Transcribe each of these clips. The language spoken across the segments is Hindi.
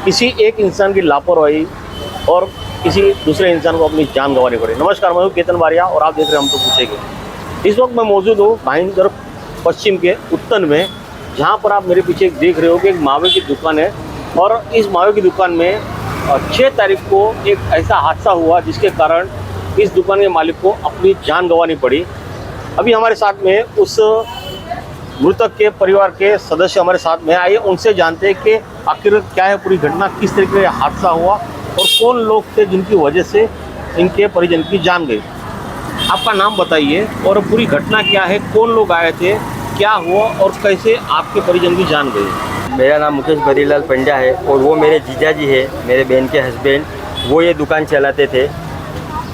किसी एक इंसान की लापरवाही और किसी दूसरे इंसान को अपनी जान गंवानी पड़े। नमस्कार, मैं हूं केतन बारिया और आप देख रहे हैं हम तो पूछेंगे। इस वक्त मैं मौजूद हूँ भाईंदर पश्चिम के उत्तन में, जहाँ पर आप मेरे पीछे देख रहे हो कि एक मावे की दुकान है। और इस मावे की दुकान में 6 तारीख को एक ऐसा हादसा हुआ जिसके कारण इस दुकान के मालिक को अपनी जान गंवानी पड़ी। अभी हमारे साथ में उस मृतक के परिवार के सदस्य हमारे साथ में आइए, उनसे जानते हैं कि आखिर क्या है पूरी घटना, किस तरीके से हादसा हुआ और कौन लोग थे जिनकी वजह से इनके परिजन की जान गई। आपका नाम बताइए और पूरी घटना क्या है, कौन लोग आए थे, क्या हुआ और कैसे आपके परिजन की जान गई। मेरा नाम मुकेश बरीलाल पंड्या है और वो मेरे जीजाजी है, मेरे बहन के हस्बैंड। वो ये दुकान चलाते थे।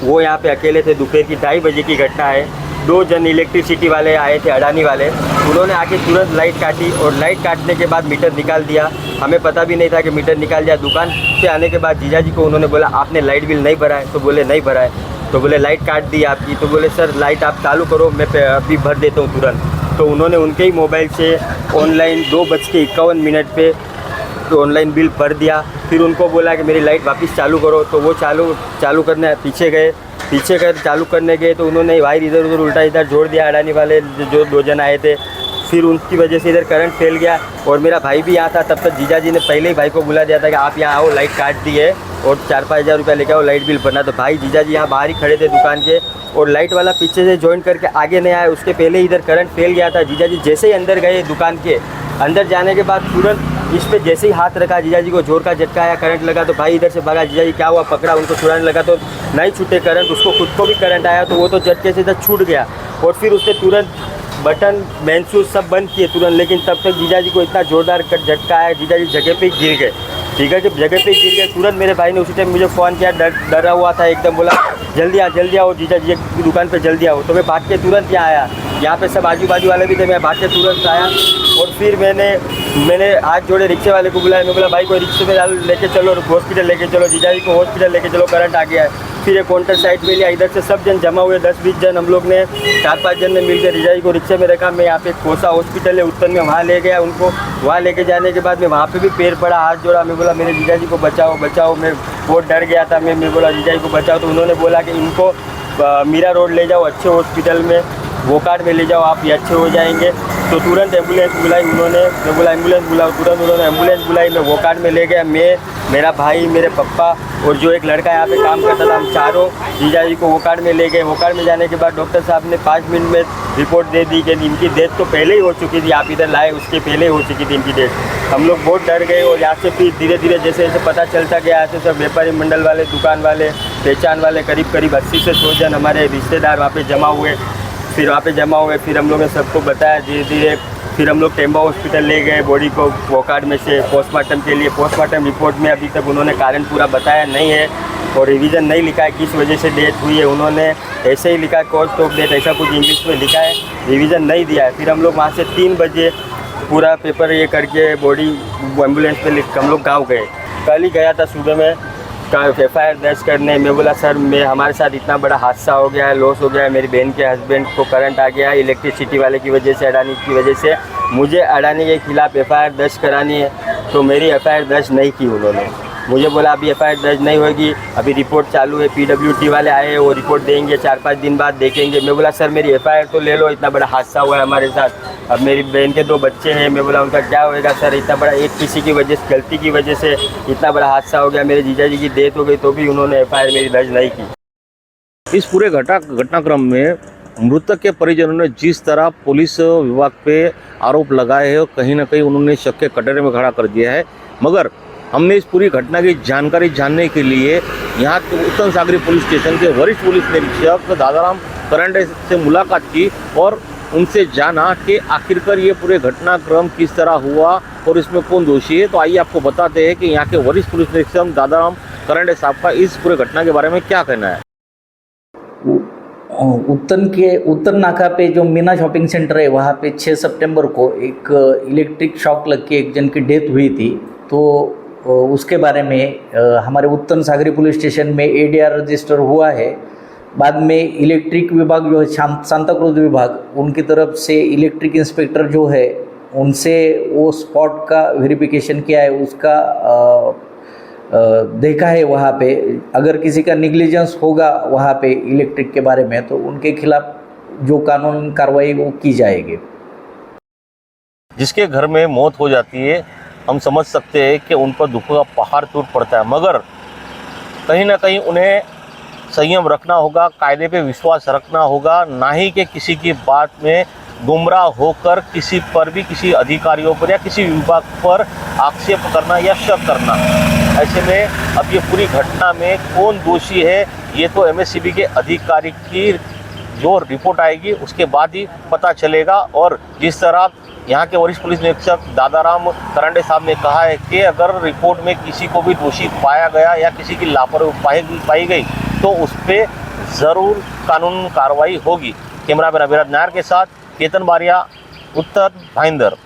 वो यहाँ पे अकेले थे। दोपहर की 2:30 बजे की घटना है। 2 जन इलेक्ट्रिसिटी वाले आए थे, अडानी वाले। उन्होंने आके तुरंत लाइट काटी और लाइट काटने के बाद मीटर निकाल दिया। हमें पता भी नहीं था कि मीटर निकाल दिया। दुकान पे आने के बाद जीजाजी को उन्होंने बोला, आपने लाइट बिल नहीं भरा है? तो बोले नहीं भरा है। तो बोले लाइट काट दी आपकी। तो बोले सर लाइट आप चालू करो, मैं अभी भर देता हूँ तुरंत। तो उन्होंने उनके ही मोबाइल से ऑनलाइन 2:51 पे तो ऑनलाइन बिल भर दिया। फिर उनको बोला कि मेरी लाइट वापस चालू करो। तो वो चालू करने पीछे गए चालू करने गए तो उन्होंने वायर इधर उधर उल्टा इधर जोड़ दिया। अडानी वाले जो 2 जन आए थे, फिर उनकी वजह से इधर करंट फैल गया। और मेरा भाई भी यहाँ था। तब तक जीजाजी ने पहले ही भाई को बुला दिया था कि आप यहाँ आओ, लाइट काट दी है और 4-5 हज़ार रुपया लेके आओ, लाइट बिल भरना। तो भाई जीजाजी यहाँ बाहर ही खड़े थे दुकान के, और लाइट वाला पीछे से जॉइन करके आगे नहीं आया। उसके पहले इधर करंट फैल गया था। जीजाजी जैसे ही अंदर गए, दुकान के अंदर जाने के बाद तुरंत इस पे जैसे ही हाथ रखा, जीजाजी को जोर का झटका आया, करंट लगा। तो भाई इधर से भागा, जीजाजी क्या हुआ पकड़ा, उनको छुड़ाने लगा तो नहीं छूटे करंट। उसको खुद को भी करंट आया तो वो तो झटके से इधर छूट गया। और फिर उसने तुरंत बटन मेन स्विच सब बंद किए तुरंत। लेकिन तब तक जीजाजी को इतना जोरदार झटका आया, जीजाजी जगह पे ही गिर गए। ठीक है, जब जगह पे गिर गए तुरंत मेरे भाई ने उसी टाइम मुझे फ़ोन किया। डरा हुआ था एकदम, बोला जल्दी आओ जीजाजी की दुकान पे जल्दी आओ। तो मैं भाग के तुरंत यहाँ आया। यहाँ पे सब आजू बाजू वाले भी थे। मैं भाग के तुरंत आया और फिर मैंने हाथ जोड़े, रिक्शे वाले को बुलाया। मैं बोला भाई कोई रिक्शे में लेके चलो, हॉस्पिटल लेके चलो, जीजाजी को हॉस्पिटल लेके चलो, करंट आ गया है। फिर एक काउंटर साइड पे लिया। इधर से सब जन जमा हुए, 10-20 जन हम लोग ने, 4-5 जन ने मिलकर जीजाजी को रिक्शे में रखा। मैं यहाँ पे कोसा हॉस्पिटल है उत्तर में, वहाँ ले गया उनको। वहाँ लेके जाने के बाद मैं वहाँ पे भी पैर पड़ा, हाथ जोड़ा। मैं बोला मेरे जीजाजी को बचाओ। मैं बहुत डर गया था। मैं बोला जीजाजी को बचाओ। तो उन्होंने बोला कि इनको मीरा रोड ले जाओ, अच्छे हॉस्पिटल में, वोकार्ड में ले जाओ, आप ये अच्छे हो जाएंगे। तो तुरंत एम्बुलेंस बुलाई उन्होंने। मैं बोला एम्बुलेंस बुलाओ। तुरंत उन्होंने एम्बुलेंस बुलाई। मैं वोकार्ड में ले गया। मैं, मेरा भाई, मेरे पप्पा और जो एक लड़का यहाँ पे काम करता था, हम चारों जीजाजी को वोकार्ड में ले गए। वोकार्ड में जाने के बाद डॉक्टर साहब ने 5 मिनट में रिपोर्ट दे दी कि इनकी डेथ तो पहले ही हो चुकी थी, आप इधर लाए उसके पहले ही हो चुकी थी इनकी डेथ। हम लोग बहुत डर गए। और यहाँ से फिर धीरे धीरे जैसे जैसे पता चलता गया, यहाँ से सब व्यापारी मंडल वाले, दुकान वाले, पहचान वाले, करीब 80 से 100 जन हमारे रिश्तेदार वहाँ पे जमा हुए। फिर हम लोगों ने सबको बताया धीरे धीरे। फिर हम लोग टेम्बा हॉस्पिटल ले गए बॉडी को वोकार्ड में से पोस्टमार्टम के लिए। पोस्टमार्टम रिपोर्ट में अभी तक उन्होंने कारण पूरा बताया नहीं है और रिवीजन नहीं लिखा है किस वजह से डेथ हुई है। उन्होंने ऐसे ही लिखा कॉज ऑफ डेथ, ऐसा कुछ इंग्लिश में लिखा है, रिवीजन नहीं दिया है। फिर हम लोग वहाँ से 3 बजे पूरा पेपर ये करके बॉडी एम्बुलेंस पे लिख हम लोग गाँव गए। कल ही गया था सुबह में FIR दर्ज करने। मैं बोला सर हमारे साथ इतना बड़ा हादसा हो गया है, लॉस हो गया है, मेरी बहन के हस्बैंड को करंट आ गया है इलेक्ट्रिसिटी वाले की वजह से, अडानी की वजह से। मुझे अडानी के खिलाफ़ FIR दर्ज करानी है। तो मेरी FIR दर्ज नहीं की उन्होंने। मुझे बोला अभी FIR दर्ज नहीं होगी, अभी रिपोर्ट चालू है, PWT वाले आए हैं, वो रिपोर्ट देंगे, 4-5 दिन बाद देखेंगे। मैं बोला सर मेरी FIR तो ले लो, इतना बड़ा हादसा हुआ है हमारे साथ। अब मेरी बहन के 2 बच्चे हैं। मैं बोला उनका क्या होएगा सर, इतना बड़ा एक किसी की वजह से, गलती की वजह से इतना बड़ा हादसा हो गया, मेरे जीजाजी की डेथ हो गई, तो भी उन्होंने FIR मेरी दर्ज नहीं की। इस पूरे घटनाक्रम में मृतक के परिजनों ने जिस तरह पुलिस विभाग पे आरोप लगाए हैं, कहीं ना कहीं उन्होंने शक के कटोरे में खड़ा कर दिया है। मगर हमने इस पूरी घटना की जानकारी जानने के लिए यहाँ के उत्तन सागरी पुलिस स्टेशन के वरिष्ठ पुलिस निरीक्षक दादाराम करंडे से मुलाकात की और उनसे जाना कि आखिरकार ये पूरे घटनाक्रम किस तरह हुआ और इसमें कौन दोषी है। तो आइए आपको बताते हैं कि यहाँ के वरिष्ठ पुलिस निरीक्षक दादाराम करंडे साहब का इस पूरे घटना के बारे में क्या कहना है। उत्तर नाका पे जो मीना शॉपिंग सेंटर है, वहाँ पे 6 सितंबर को एक इलेक्ट्रिक शॉक लग के एक जन की डेथ हुई थी। तो उसके बारे में हमारे उत्तन सागरी पुलिस स्टेशन में ADR रजिस्टर हुआ है। बाद में इलेक्ट्रिक विभाग जो है, सांताक्रूज विभाग, उनकी तरफ से इलेक्ट्रिक इंस्पेक्टर जो है उनसे वो स्पॉट का वेरिफिकेशन किया है, उसका देखा है वहाँ पे, अगर किसी का निग्लिजेंस होगा वहाँ पे इलेक्ट्रिक के बारे में तो उनके खिलाफ जो कानून कार्रवाई वो की जाएगी। जिसके घर में मौत हो जाती है हम समझ सकते हैं कि उन पर दुखों का पहाड़ टूट पड़ता है, मगर कहीं ना कहीं उन्हें संयम रखना होगा, कायदे पे विश्वास रखना होगा, ना ही कि किसी की बात में गुमराह होकर किसी पर भी, किसी अधिकारियों पर या किसी विभाग पर आक्षेप करना या शक करना। ऐसे में अब ये पूरी घटना में कौन दोषी है ये तो एमएससीबी के अधिकारी की जो रिपोर्ट आएगी उसके बाद ही पता चलेगा। और जिस तरह यहाँ के वरिष्ठ पुलिस निरीक्षक दादाराम करंडे साहब ने कहा है कि अगर रिपोर्ट में किसी को भी दोषी पाया गया या किसी की लापरवाही पाई गई तो उस पर ज़रूर कानून कार्रवाई होगी। कैमरा मैन अभिराज नायर के साथ केतन बारिया, उत्तर भाईंदर।